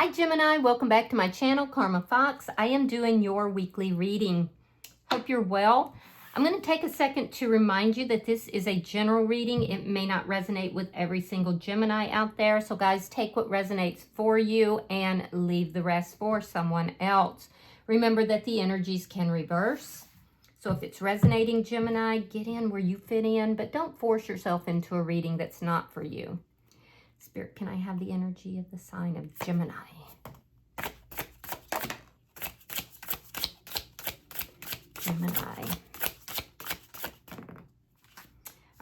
Hi Gemini, welcome back to my channel, Karma Fox. I am doing your weekly reading. Hope you're well. I'm going to take a second to remind you that this is a general reading. It may not resonate with every single Gemini out there. So guys, take what resonates for you and leave the rest for someone else. Remember that the energies can reverse. So if it's resonating, Gemini, get in where you fit in, but don't force yourself into a reading that's not for you. Spirit, can I have the energy of the sign of Gemini? Gemini.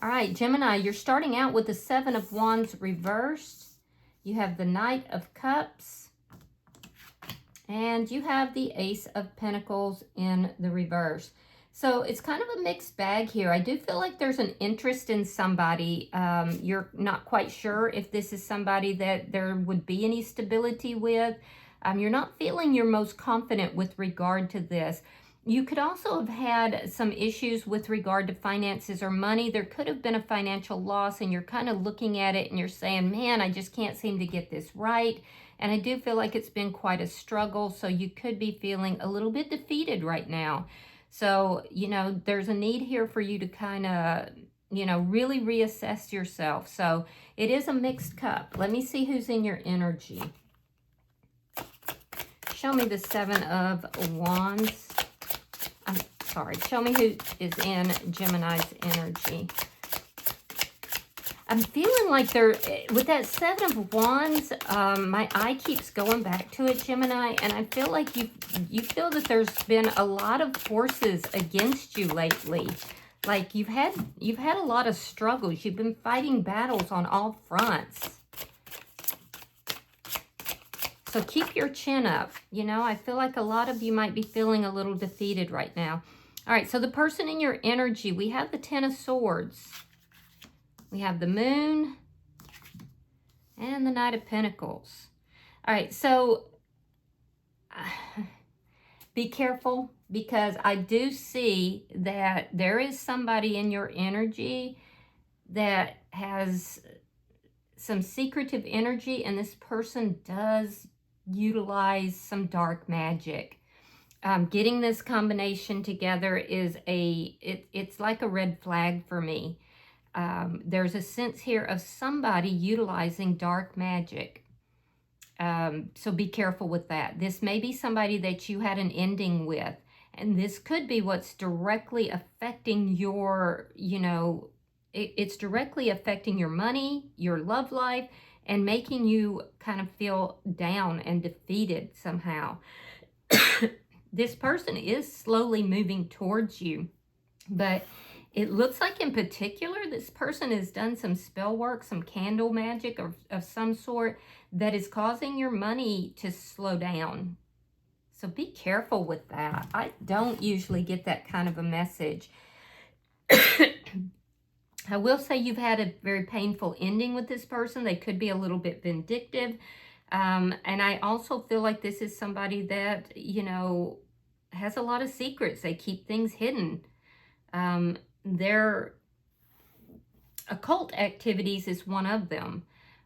All right, Gemini, you're starting out with the Seven of Wands reversed. You have the Knight of Cups. And you have the Ace of Pentacles in the reverse. So it's kind of a mixed bag here. I do feel like there's an interest in somebody. You're not quite sure if this is somebody that there would be any stability with. You're not feeling your most confident with regard to this. You could also have had some issues with regard to finances or money. There could have been a financial loss and you're kind of looking at it and you're saying, man, I just can't seem to get this right. And I do feel like it's been quite a struggle. So you could be feeling a little bit defeated right now. So, you know, there's a need here for you to kind of, you know, really reassess yourself. So it is a mixed cup. Let me see who's in your energy. Show me the Seven of Wands. I'm sorry. Show me who is in Gemini's energy. I'm feeling like with that Seven of Wands, my eye keeps going back to it, Gemini, and I feel like you feel that there's been a lot of forces against you lately. Like you've had a lot of struggles. You've been fighting battles on all fronts. So keep your chin up. You know, I feel like a lot of you might be feeling a little defeated right now. All right, so the person in your energy, we have the Ten of Swords. We have the Moon and the Knight of Pentacles. All right, so be careful because I do see that there is somebody in your energy that has some secretive energy, and this person does utilize some dark magic. Getting this combination together is it's like a red flag for me. There's a sense here of somebody utilizing dark magic. So be careful with that. This may be somebody that you had an ending with. And this could be what's directly affecting your, you know, it's directly affecting your money, your love life, and making you kind of feel down and defeated somehow. This person is slowly moving towards you, but it looks like in particular, this person has done some spell work, some candle magic of some sort that is causing your money to slow down. So be careful with that. I don't usually get that kind of a message. I will say you've had a very painful ending with this person. They could be a little bit vindictive. And I also feel like this is somebody that, you know, has a lot of secrets. They keep things hidden. Their occult activities is one of them.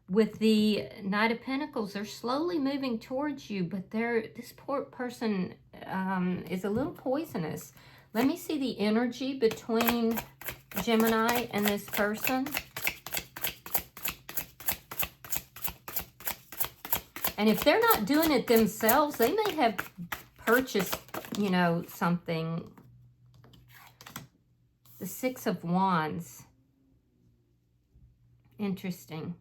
With the Knight of Pentacles, they're slowly moving towards you, but this poor person is a little poisonous. Let me see the energy between Gemini and this person. And if they're not doing it themselves, they may have purchased, you know, something. The Six of Wands. Interesting.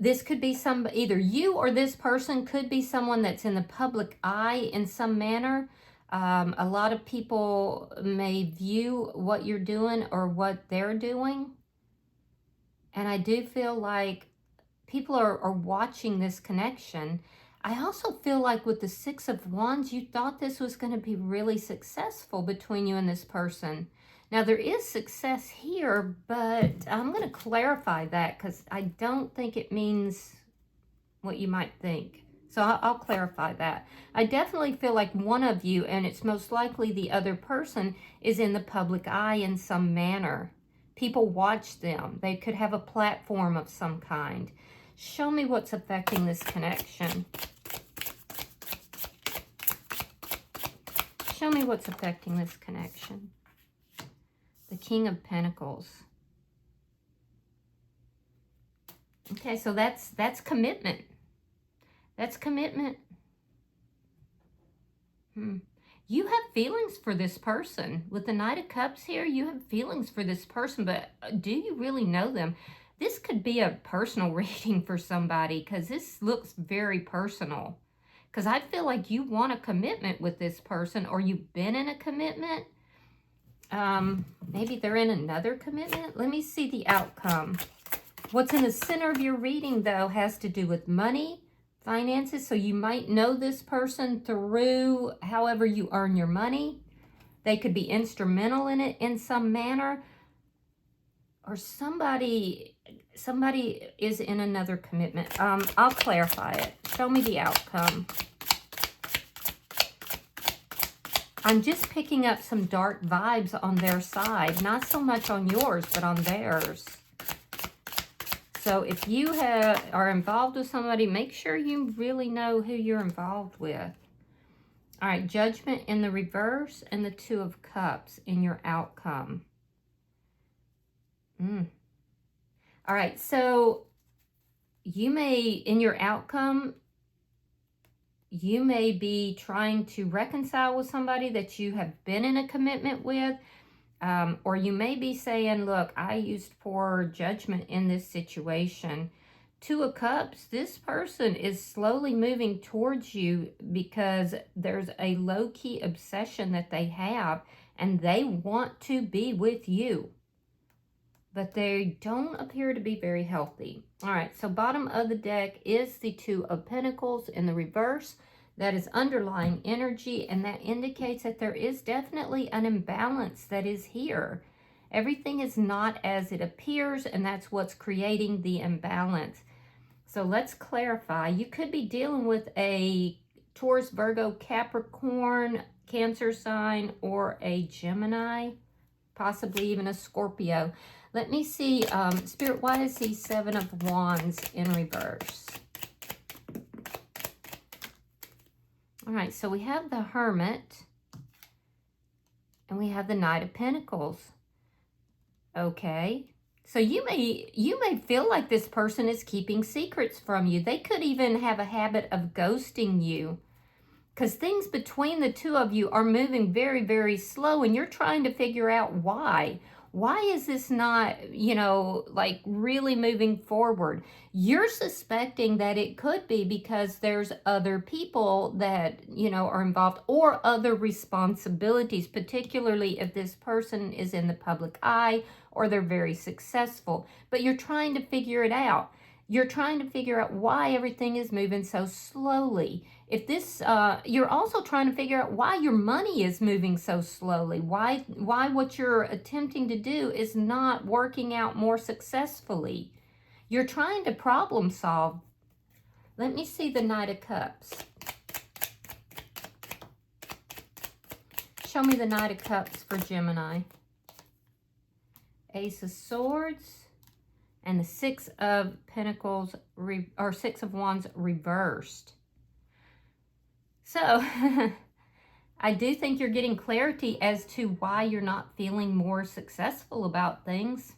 This could be either you or this person could be someone that's in the public eye in some manner. A lot of people may view what you're doing or what they're doing. And I do feel like people are watching this connection. I also feel like with the Six of Wands, you thought this was going to be really successful between you and this person. Now, there is success here, but I'm going to clarify that because I don't think it means what you might think. So I'll clarify that. I definitely feel like one of you, and it's most likely the other person, is in the public eye in some manner. People watch them. They could have a platform of some kind. Show me what's affecting this connection. Show me what's affecting this connection. The King of Pentacles. Okay, so that's commitment. That's commitment. You have feelings for this person. With the Knight of Cups here, you have feelings for this person, but do you really know them? This could be a personal reading for somebody because this looks very personal. Because I feel like you want a commitment with this person, or you've been in a commitment. Maybe they're in another commitment. Let me see the outcome. What's in the center of your reading, though, has to do with money, finances. So you might know this person through however you earn your money. They could be instrumental in it in some manner. Or somebody is in another commitment. I'll clarify it. Show me the outcome. I'm just picking up some dark vibes on their side. Not so much on yours, but on theirs. So if you are involved with somebody, make sure you really know who you're involved with. All right, Judgment in the reverse and the Two of Cups in your outcome. All right, so you may, in your outcome, you may be trying to reconcile with somebody that you have been in a commitment with, or you may be saying, look, I used poor judgment in this situation. Two of Cups, this person is slowly moving towards you because there's a low-key obsession that they have, and they want to be with you. But they don't appear to be very healthy. All right, so bottom of the deck is the Two of Pentacles in the reverse. That is underlying energy, and that indicates that there is definitely an imbalance that is here. Everything is not as it appears, and that's what's creating the imbalance. So let's clarify. You could be dealing with a Taurus, Virgo, Capricorn, Cancer sign, or a Gemini, possibly even a Scorpio. Let me see, Spirit, why is the Seven of Wands in reverse? All right, so we have the Hermit, and we have the Knight of Pentacles. Okay, so you may feel like this person is keeping secrets from you. They could even have a habit of ghosting you, because things between the two of you are moving very, very slow, and you're trying to figure out why. Why is this not, like really moving forward? You're suspecting that it could be because there's other people that, are involved, or other responsibilities, particularly if this person is in the public eye or they're very successful. But you're trying to figure it out. You're trying to figure out why everything is moving so slowly. If this, you're also trying to figure out why your money is moving so slowly. Why what you're attempting to do is not working out more successfully. You're trying to problem solve. Let me see the Knight of Cups. Show me the Knight of Cups for Gemini. Ace of Swords. And the Six of Pentacles, or Six of Wands reversed. So, I do think you're getting clarity as to why you're not feeling more successful about things.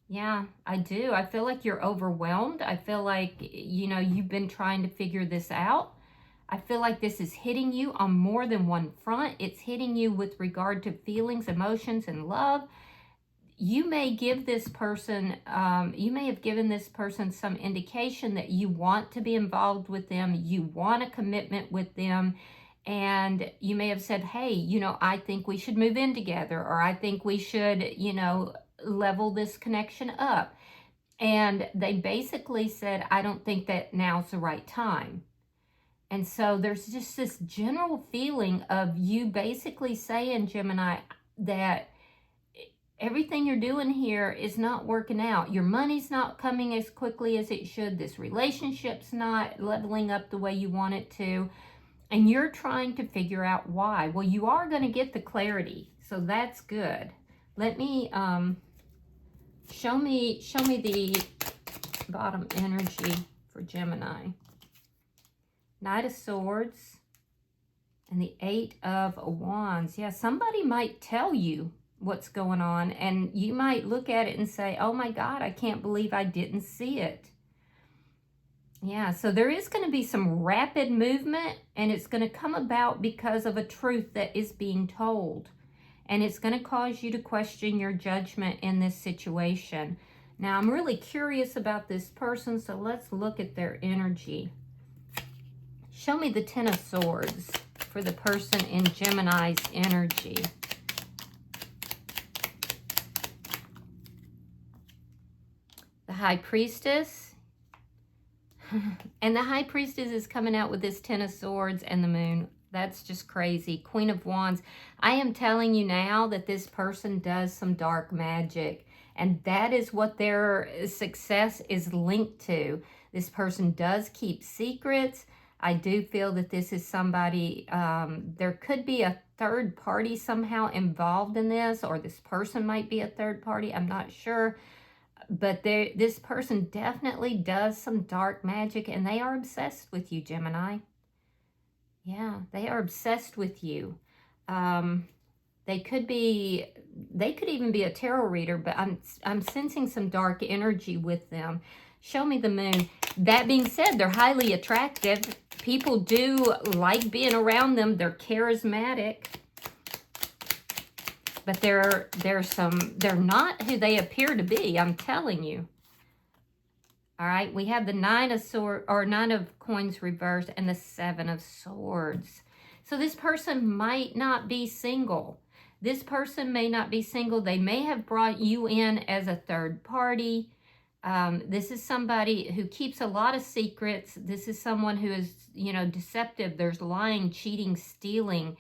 Yeah, I do. I feel like you're overwhelmed. I feel like, you've been trying to figure this out. I feel like this is hitting you on more than one front. It's hitting you with regard to feelings, emotions, and love. You may give this person, you may have given this person some indication that you want to be involved with them, you want a commitment with them, and you may have said, hey, I think we should move in together, or I think we should, level this connection up. And they basically said, I don't think that now's the right time. And so there's just this general feeling of you basically saying, Gemini, that everything you're doing here is not working out. Your money's not coming as quickly as it should. This relationship's not leveling up the way you want it to. And you're trying to figure out why. Well, you are going to get the clarity. So that's good. Let me, show me the bottom energy for Gemini. Knight of Swords. And the 8 of Wands. Yeah, somebody might tell you what's going on, and you might look at it and say, oh my God, I can't believe I didn't see it. Yeah, so there is going to be some rapid movement, and it's going to come about because of a truth that is being told. And it's going to cause you to question your judgment in this situation. Now, I'm really curious about this person, so let's look at their energy. Show me the Ten of Swords for the person in Gemini's energy. The High Priestess. And the High Priestess is coming out with this Ten of Swords and the Moon. That's just crazy. Queen of Wands. I am telling you now that this person does some dark magic. And that is what their success is linked to. This person does keep secrets. I do feel that this is somebody, there could be a third party somehow involved in this, or this person might be a third party. I'm not sure. But this person definitely does some dark magic, and they are obsessed with you, Gemini. Yeah, they are obsessed with you. They could even be a tarot reader, but I'm sensing some dark energy with them. Show me the Moon. That being said, they're highly attractive. People do like being around them. They're charismatic. But they're not who they appear to be, I'm telling you. All right, we have the Nine of Coins reversed and the Seven of Swords. So this person might not be single. This person may not be single. They may have brought you in as a third party. This is somebody who keeps a lot of secrets. This is someone who is, deceptive. There's lying, cheating, stealing.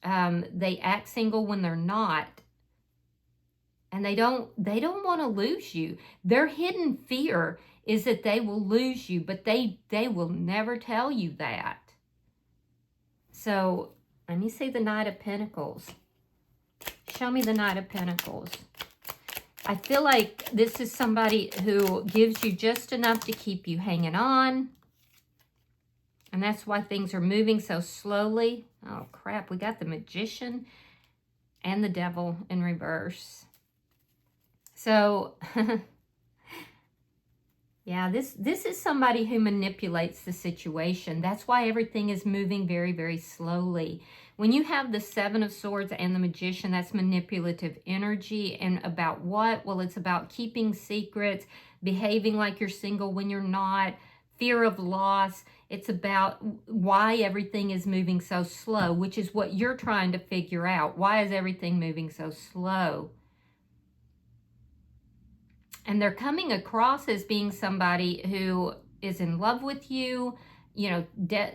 They act single when they're not. And they don't want to lose you. Their hidden fear is that they will lose you, but they will never tell you that. So let me see the Knight of Pentacles. Show me the Knight of Pentacles. I feel like this is somebody who gives you just enough to keep you hanging on. And that's why things are moving so slowly. Oh, crap. We got the Magician and the Devil in reverse. So, yeah, this is somebody who manipulates the situation. That's why everything is moving very, very slowly. When you have the Seven of Swords and the Magician, that's manipulative energy. And about what? Well, it's about keeping secrets, behaving like you're single when you're not, fear of loss. It's about why everything is moving so slow, which is what you're trying to figure out. Why is everything moving so slow? And they're coming across as being somebody who is in love with you,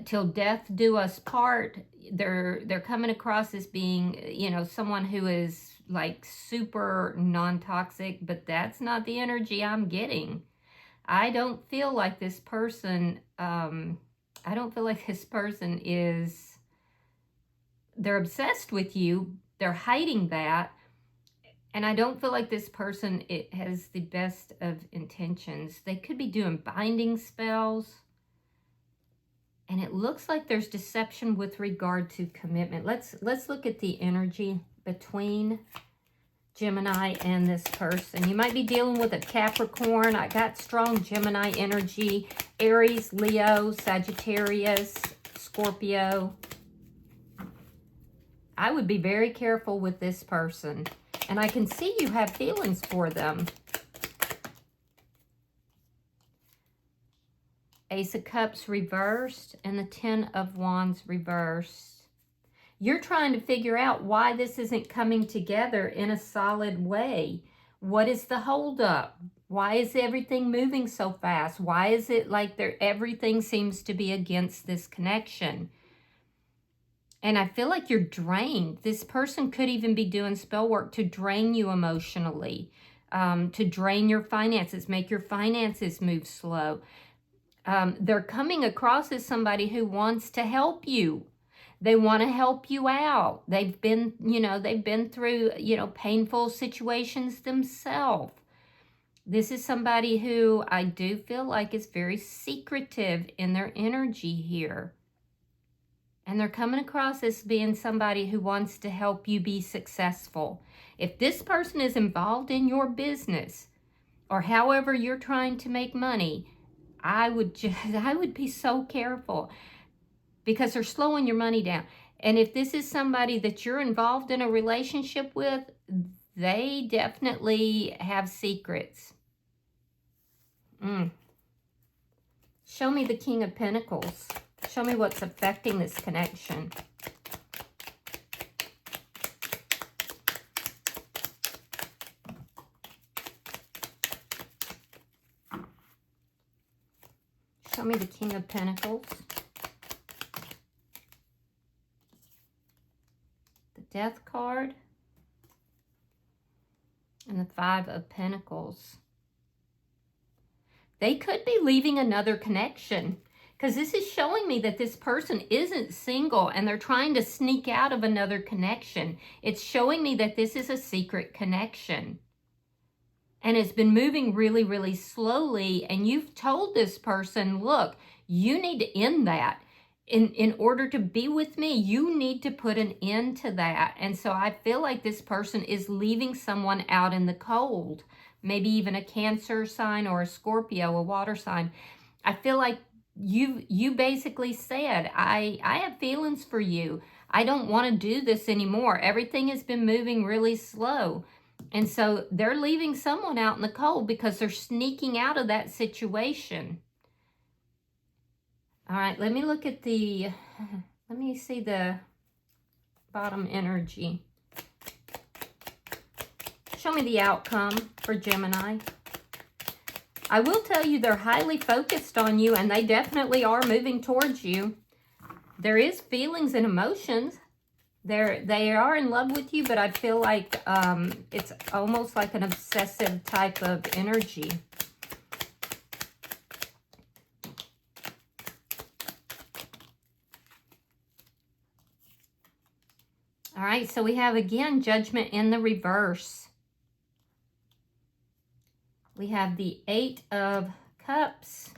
till death do us part. They're coming across as being, someone who is like super non-toxic, but that's not the energy I'm getting. I don't feel like this person, is, they're obsessed with you. They're hiding that. And I don't feel like this person has the best of intentions. They could be doing binding spells. And it looks like there's deception with regard to commitment. Let's look at the energy between Gemini and this person. You might be dealing with a Capricorn. I got strong Gemini energy. Aries, Leo, Sagittarius, Scorpio. I would be very careful with this person. And I can see you have feelings for them. Ace of Cups reversed and the Ten of Wands reversed. You're trying to figure out why this isn't coming together in a solid way. What is the holdup? Why is everything moving so fast? Why is it like everything seems to be against this connection? And I feel like you're drained. This person could even be doing spell work to drain you emotionally, to drain your finances, make your finances move slow. They're coming across as somebody who wants to help you. They want to help you out. They've been through, painful situations themselves. This is somebody who I do feel like is very secretive in their energy here. And they're coming across as being somebody who wants to help you be successful. If this person is involved in your business or however you're trying to make money, I would be so careful, because they're slowing your money down. And if this is somebody that you're involved in a relationship with, they definitely have secrets. Show me the King of Pentacles. Show me what's affecting this connection. Show me the King of Pentacles. The Death card. And the Five of Pentacles. They could be leaving another connection, because this is showing me that this person isn't single and they're trying to sneak out of another connection. It's showing me that this is a secret connection. And it's been moving really, really slowly. And you've told this person, look, you need to end that. In order to be with me, you need to put an end to that. And so I feel like this person is leaving someone out in the cold. Maybe even a Cancer sign or a Scorpio, a water sign. I feel like you basically said, I have feelings for you. I don't want to do this anymore. Everything has been moving really slow. And so they're leaving someone out in the cold because they're sneaking out of that situation. All right, let me look at let me see the bottom energy. Show me the outcome for Gemini. I will tell you they're highly focused on you, and they definitely are moving towards you. There is feelings and emotions. They are in love with you, but I feel like it's almost like an obsessive type of energy. All right, so we have, again, Judgment in the reverse. We have the Eight of Cups,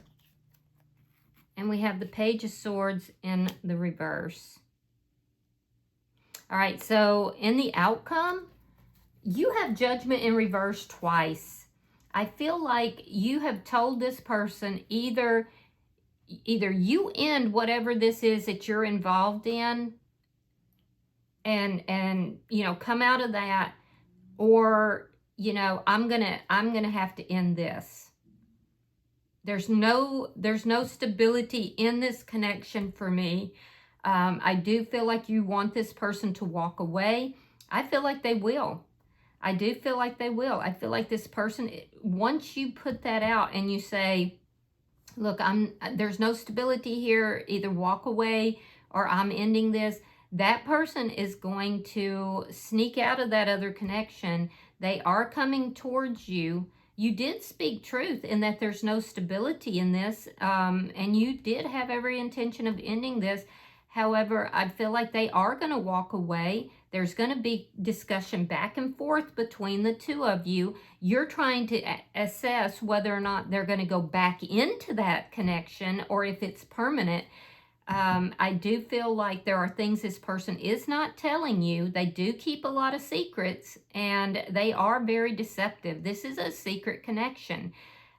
and we have the Page of Swords in the reverse. All right, so in the outcome, you have Judgment in reverse twice. I feel like you have told this person either you end whatever this is that you're involved in and you know, come out of that, or you know, I'm gonna have to end this. There's no stability in this connection for me. I do feel like you want this person to walk away. I feel like they will. I do feel like they will. I feel like this person, once you put that out and you say, look, there's no stability here, either walk away or I'm ending this, that person is going to sneak out of that other connection. They are coming towards you. You did speak truth in that there's no stability in this, and you did have every intention of ending this. However, I feel like they are going to walk away. There's going to be discussion back and forth between the two of you. You're trying to assess whether or not they're going to go back into that connection or if it's permanent. I do feel like there are things this person is not telling you. They do keep a lot of secrets, and they are very deceptive. This is a secret connection.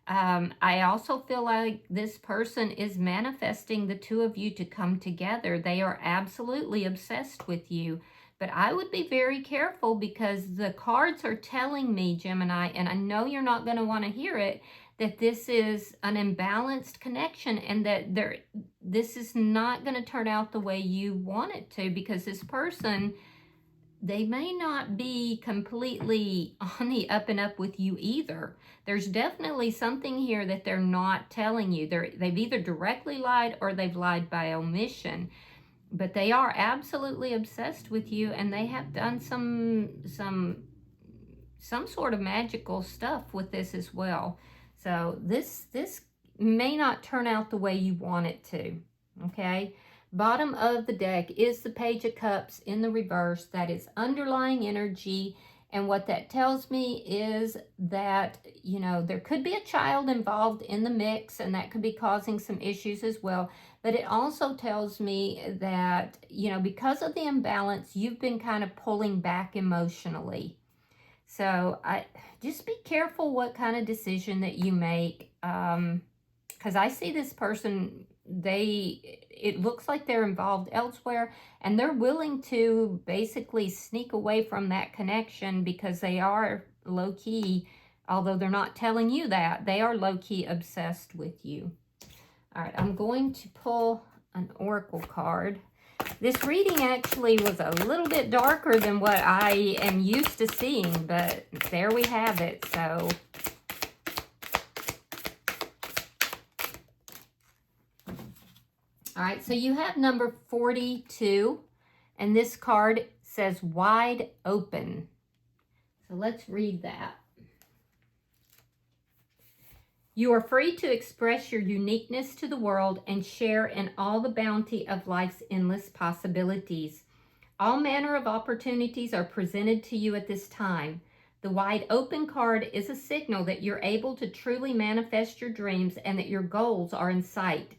I also feel like this person is manifesting the two of you to come together. They are absolutely obsessed with you. But I would be very careful, because the cards are telling me, Gemini, and I know you're not going to want to hear it, that this is an imbalanced connection, and that this is not going to turn out the way you want it to, because this person, they may not be completely on the up and up with you either. There's definitely something here that they're not telling you. They've either directly lied or they've lied by omission. But they are absolutely obsessed with you, and they have done some sort of magical stuff with this as well. So this may not turn out the way you want it to, okay? Bottom of the deck is the Page of Cups in the reverse. That is underlying energy, and what that tells me is that, you know, there could be a child involved in the mix, and that could be causing some issues as well. But it also tells me that, you know, because of the imbalance, you've been kind of pulling back emotionally. So just be careful what kind of decision that you make. Because I see this person, it looks like they're involved elsewhere, and they're willing to basically sneak away from that connection because they are low-key, although they're not telling you that, they are low-key obsessed with you. All right, I'm going to pull an oracle card. This reading actually was a little bit darker than what I am used to seeing, but there we have it. So, all right, so you have number 42, and this card says wide open. So let's read that. You are free to express your uniqueness to the world and share in all the bounty of life's endless possibilities. All manner of opportunities are presented to you at this time. The wide open card is a signal that you're able to truly manifest your dreams and that your goals are in sight.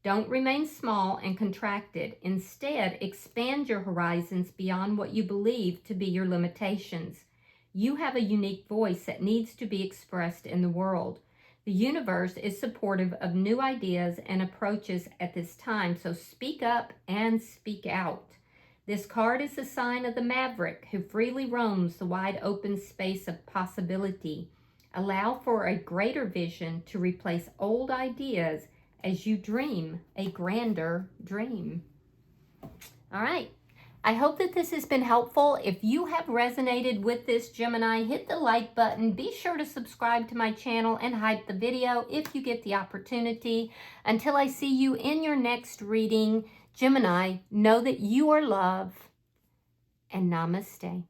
Don't remain small and contracted. Instead, expand your horizons beyond what you believe to be your limitations. You have a unique voice that needs to be expressed in the world. The universe is supportive of new ideas and approaches at this time, so speak up and speak out. This card is the sign of the maverick who freely roams the wide open space of possibility. Allow for a greater vision to replace old ideas as you dream a grander dream. All right. I hope that this has been helpful. If you have resonated with this, Gemini, hit the like button. Be sure to subscribe to my channel and hype the video if you get the opportunity. Until I see you in your next reading, Gemini, know that you are loved, and namaste.